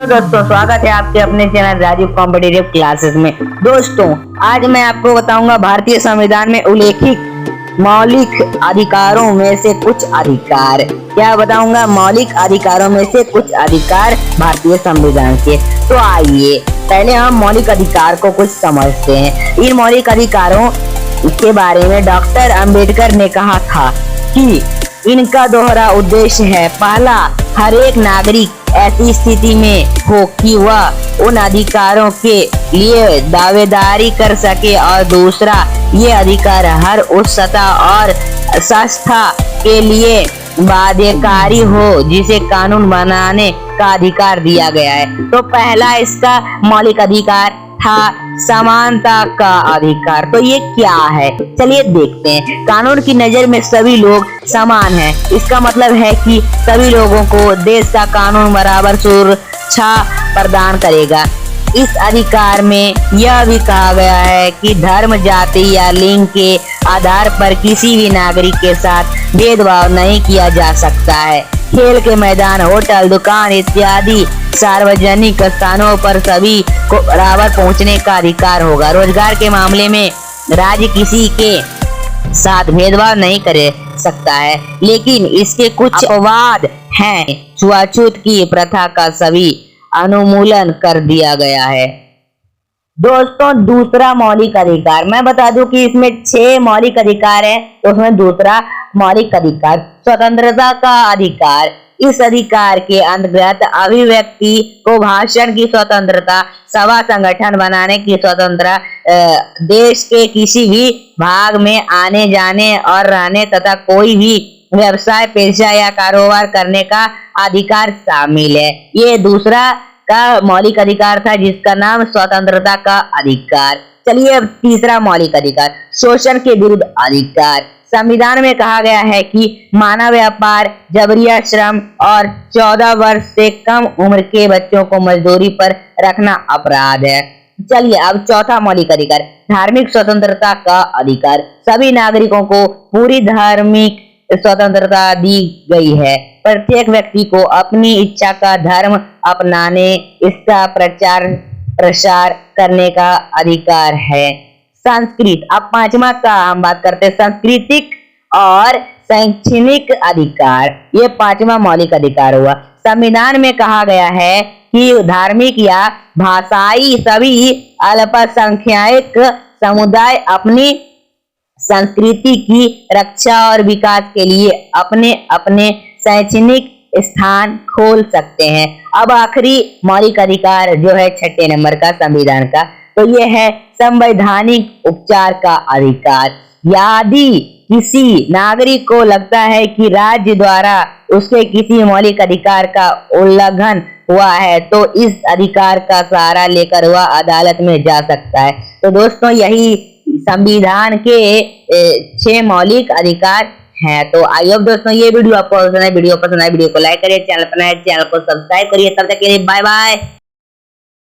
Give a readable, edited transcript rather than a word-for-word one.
दोस्तों, स्वागत है आपके अपने चैनल राजीव कॉम्पिटिटिव क्लासेस में। दोस्तों, आज मैं आपको बताऊंगा भारतीय संविधान में उल्लेखित मौलिक अधिकारों में से कुछ अधिकार। क्या बताऊंगा? मौलिक अधिकारों में से कुछ अधिकार भारतीय संविधान के। तो आइए पहले हम मौलिक अधिकार को कुछ समझते हैं। इन मौलिक अधिकारों के बारे में डॉक्टर अंबेडकर ने कहा था कि इनका दोहरा उद्देश्य है। पहला, हर एक नागरिक ऐसी स्थिति में हो कि वह उन अधिकारों के लिए दावेदारी कर सके, और दूसरा, ये अधिकार हर उस सत्ता और संस्था के लिए बाध्यकारी हो जिसे कानून बनाने का अधिकार दिया गया है। तो पहला इसका मौलिक अधिकार था समानता का अधिकार। तो ये क्या है, चलिए देखते हैं। कानून की नजर में सभी लोग समान हैं। इसका मतलब है कि सभी लोगों को देश का कानून बराबर सुरक्षा प्रदान करेगा। इस अधिकार में यह भी कहा गया है कि धर्म, जाति या लिंग के आधार पर किसी भी नागरिक के साथ भेदभाव नहीं किया जा सकता है। खेल के मैदान, होटल, दुकान इत्यादि सार्वजनिक स्थानों पर सभी को बराबर पहुंचने का अधिकार होगा। रोजगार के मामले में राज्य किसी के साथ भेदभाव नहीं कर सकता है, लेकिन इसके कुछ अपवाद हैं। छुआछूत की प्रथा का सभी अनुमूलन कर दिया गया है। दोस्तों, दूसरा मौलिक अधिकार मैं बता दूं कि इसमें 6 मौलिक अधिकार हैं। तो उसमें दूसरा मौलिक अधिकार स्वतंत्रता का अधिकार। इस अधिकार के अंतर्गत अभिव्यक्ति को भाषण की स्वतंत्रता, सभा संगठन बनाने की स्वतंत्रता, देश के किसी भी भाग में आने जाने और रहने तथा कोई भी व्यवसाय, पेशा या कारोबार करने का अधिकार शामिल है। ये दूसरा का मौलिक अधिकार था, जिसका नाम स्वतंत्रता का अधिकार। चलिए अब तीसरा मौलिक अधिकार, शोषण के विरुद्ध अधिकार। संविधान में कहा गया है कि मानव व्यापार, जबरिया श्रम और 14 वर्ष से कम उम्र के बच्चों को मजदूरी पर रखना अपराध है। चलिए अब चौथा मौलिक अधिकार, धार्मिक स्वतंत्रता का अधिकार। सभी नागरिकों को पूरी धार्मिक स्वतंत्रता दी गई है। प्रत्येक व्यक्ति को अपनी इच्छा का धर्म अपनाने, इसका प्रचार प्रसार करने का अधिकार है। संस्कृत, अब पांचवा का हम बात करते हैं, सांस्कृतिक और शैक्षणिक अधिकार। ये पांचवा मौलिक अधिकार हुआ। संविधान में कहा गया है कि धार्मिक या भाषाई सभी अल्पसंख्यक समुदाय अपनी संस्कृति की रक्षा और विकास के लिए अपने अपने शैक्षणिक स्थान खोल सकते हैं। अब आखिरी मौलिक अधिकार जो है 6 नंबर का संविधान का, तो यह है संवैधानिक उपचार का अधिकार। यदि किसी नागरिक को लगता है कि राज्य द्वारा उसके किसी मौलिक अधिकार का उल्लंघन हुआ है, तो इस अधिकार का सहारा लेकर वह अदालत में जा सकता है। तो दोस्तों, यही संविधान के 6 मौलिक अधिकार हैं। तो आई होप दोस्तों ये वीडियो आपको पसंद है। वीडियो पसंद है, वीडियो को लाइक करिए, चैनल पर नए चैनल को सब्सक्राइब करिए। तब तक के लिए बाय बाय।